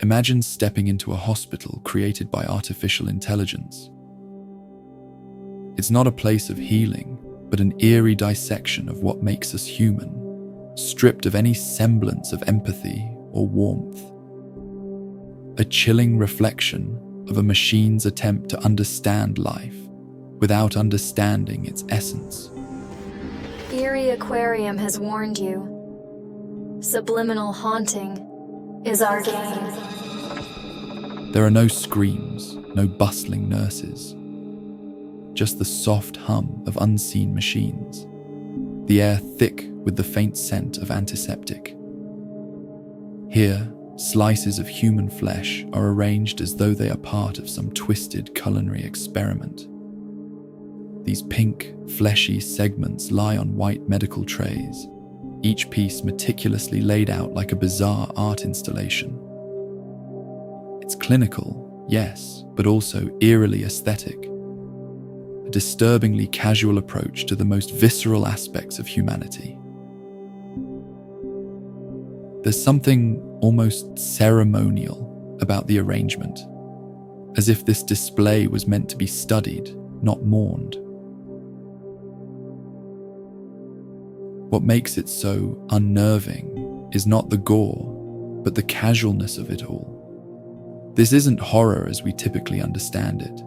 Imagine stepping into a hospital created by artificial intelligence. It's not a place of healing, but an eerie dissection of what makes us human, stripped of any semblance of empathy or warmth. A chilling reflection of a machine's attempt to understand life without understanding its essence. Eerie Aquarium has warned you. Subliminal haunting is our game. There are no screams, no bustling nurses, just the soft hum of unseen machines, the air thick with the faint scent of antiseptic. Here, slices of human flesh are arranged as though they are part of some twisted culinary experiment. These pink, fleshy segments lie on white medical trays, each piece meticulously laid out like a bizarre art installation. It's clinical, yes, but also eerily aesthetic. A disturbingly casual approach to the most visceral aspects of humanity. There's something almost ceremonial about the arrangement, as if this display was meant to be studied, not mourned. What makes it so unnerving is not the gore, but the casualness of it all. This isn't horror as we typically understand it.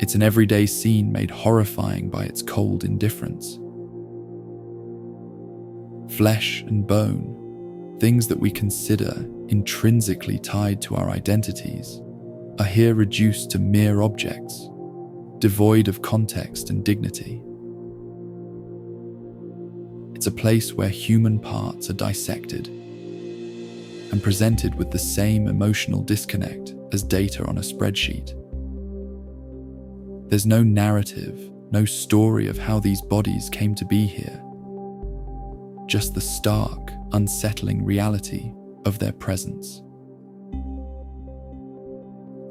It's an everyday scene made horrifying by its cold indifference. Flesh and bone, things that we consider intrinsically tied to our identities, are here reduced to mere objects, devoid of context and dignity. It's a place where human parts are dissected and presented with the same emotional disconnect as data on a spreadsheet. There's no narrative, no story of how these bodies came to be here. Just the stark, unsettling reality of their presence.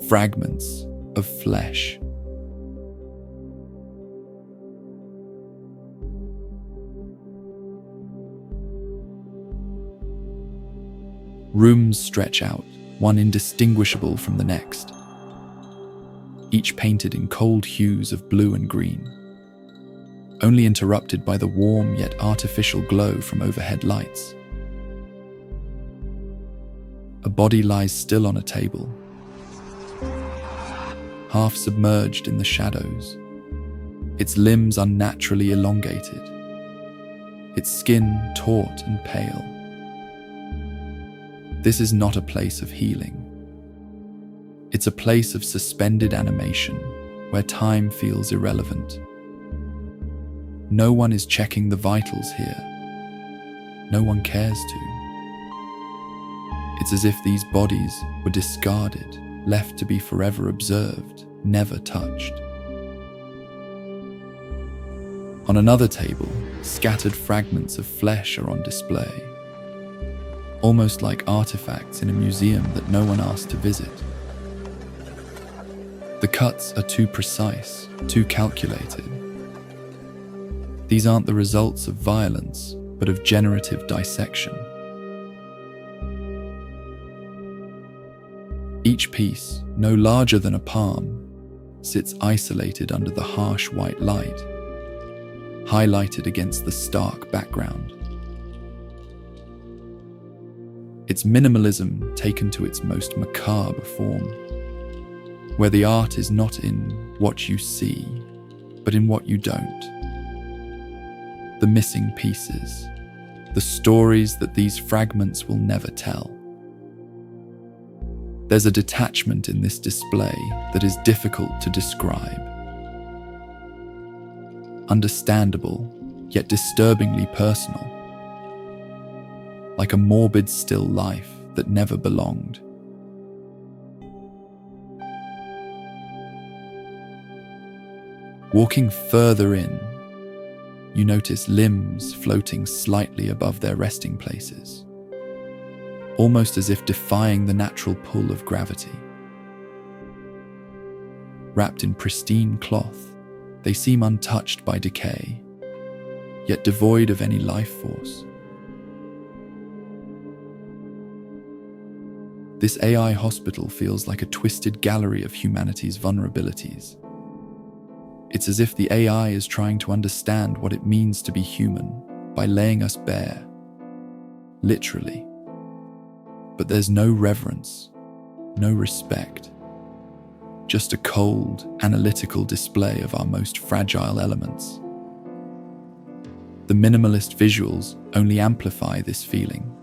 Fragments of flesh. Rooms stretch out, one indistinguishable from the next, each painted in cold hues of blue and green, only interrupted by the warm yet artificial glow from overhead lights. A body lies still on a table, half submerged in the shadows, its limbs unnaturally elongated, its skin taut and pale. This is not a place of healing. It's a place of suspended animation, where time feels irrelevant. No one is checking the vitals here. No one cares to. It's as if these bodies were discarded, left to be forever observed, never touched. On another table, scattered fragments of flesh are on display, almost like artifacts in a museum that no one asked to visit. The cuts are too precise, too calculated. These aren't the results of violence, but of generative dissection. Each piece, no larger than a palm, sits isolated under the harsh white light, highlighted against the stark background. It's minimalism taken to its most macabre form, where the art is not in what you see, but in what you don't. The missing pieces, the stories that these fragments will never tell. There's a detachment in this display that is difficult to describe. Understandable, yet disturbingly personal. Like a morbid still life that never belonged. Walking further in, you notice limbs floating slightly above their resting places, almost as if defying the natural pull of gravity. Wrapped in pristine cloth, they seem untouched by decay, yet devoid of any life force. This AI hospital feels like a twisted gallery of humanity's vulnerabilities. It's as if the AI is trying to understand what it means to be human by laying us bare, literally. But there's no reverence, no respect, just a cold, analytical display of our most fragile elements. The minimalist visuals only amplify this feeling,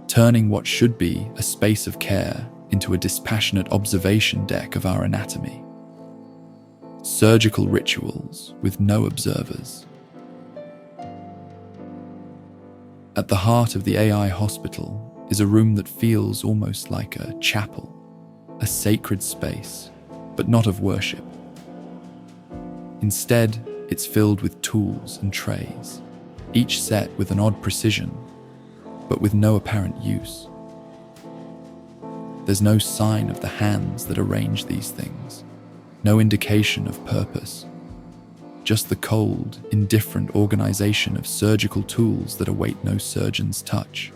turning what should be a space of care into a dispassionate observation deck of our anatomy. Surgical rituals with no observers. At the heart of the AI hospital is a room that feels almost like a chapel, a sacred space, but not of worship. Instead, it's filled with tools and trays, each set with an odd precision, but with no apparent use. There's no sign of the hands that arrange these things, no indication of purpose, just the cold, indifferent organization of surgical tools that await no surgeon's touch.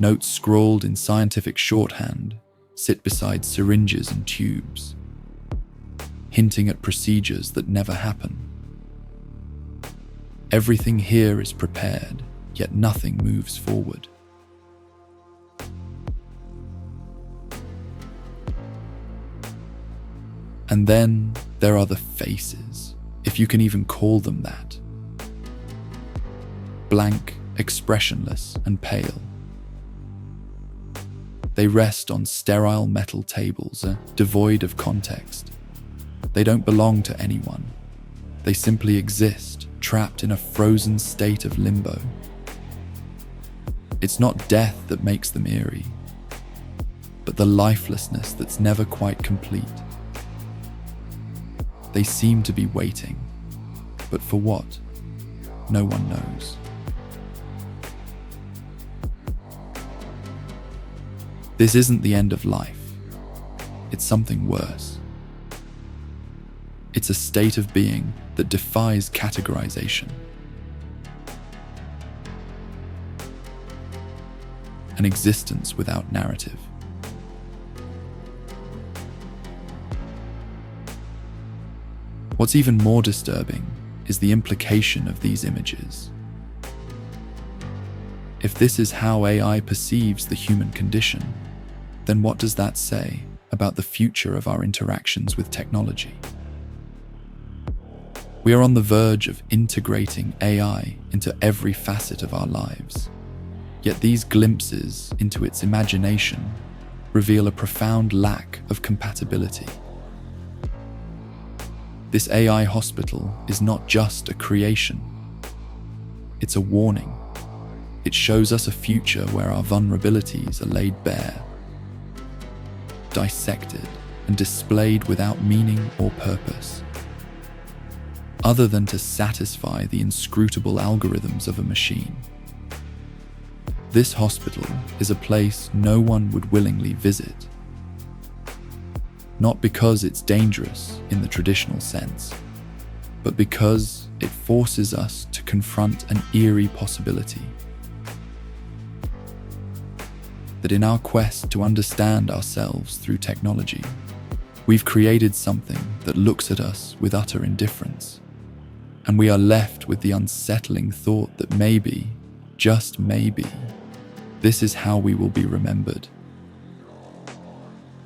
Notes scrawled in scientific shorthand sit beside syringes and tubes, hinting at procedures that never happen. Everything here is prepared, yet nothing moves forward. And then there are the faces, if you can even call them that. Blank, expressionless, and pale. They rest on sterile metal tables, devoid of context. They don't belong to anyone. They simply exist, trapped in a frozen state of limbo. It's not death that makes them eerie, but the lifelessness that's never quite complete. They seem to be waiting, but for what? No one knows. This isn't the end of life. It's something worse. It's a state of being that defies categorization. An existence without narrative. What's even more disturbing is the implication of these images. If this is how AI perceives the human condition, then what does that say about the future of our interactions with technology? We are on the verge of integrating AI into every facet of our lives, yet these glimpses into its imagination reveal a profound lack of compatibility. This AI hospital is not just a creation, it's a warning. It shows us a future where our vulnerabilities are laid bare, dissected and displayed without meaning or purpose, other than to satisfy the inscrutable algorithms of a machine. This hospital is a place no one would willingly visit. Not because it's dangerous in the traditional sense, but because it forces us to confront an eerie possibility. That in our quest to understand ourselves through technology, we've created something that looks at us with utter indifference, and we are left with the unsettling thought that maybe, just maybe, this is how we will be remembered.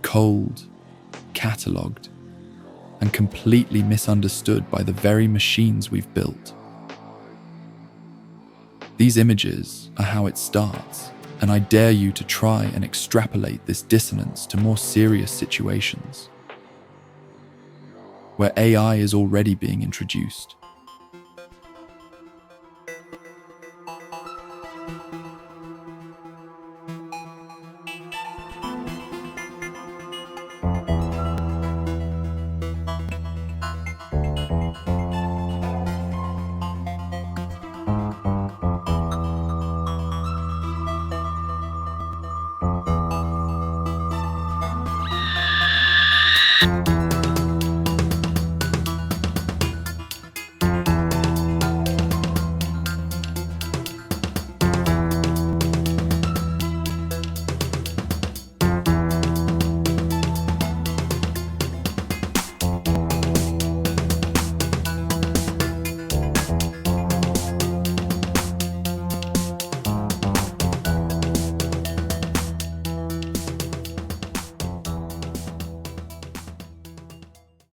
Cold, catalogued, and completely misunderstood by the very machines we've built. These images are how it starts, and I dare you to try and extrapolate this dissonance to more serious situations, where AI is already being introduced,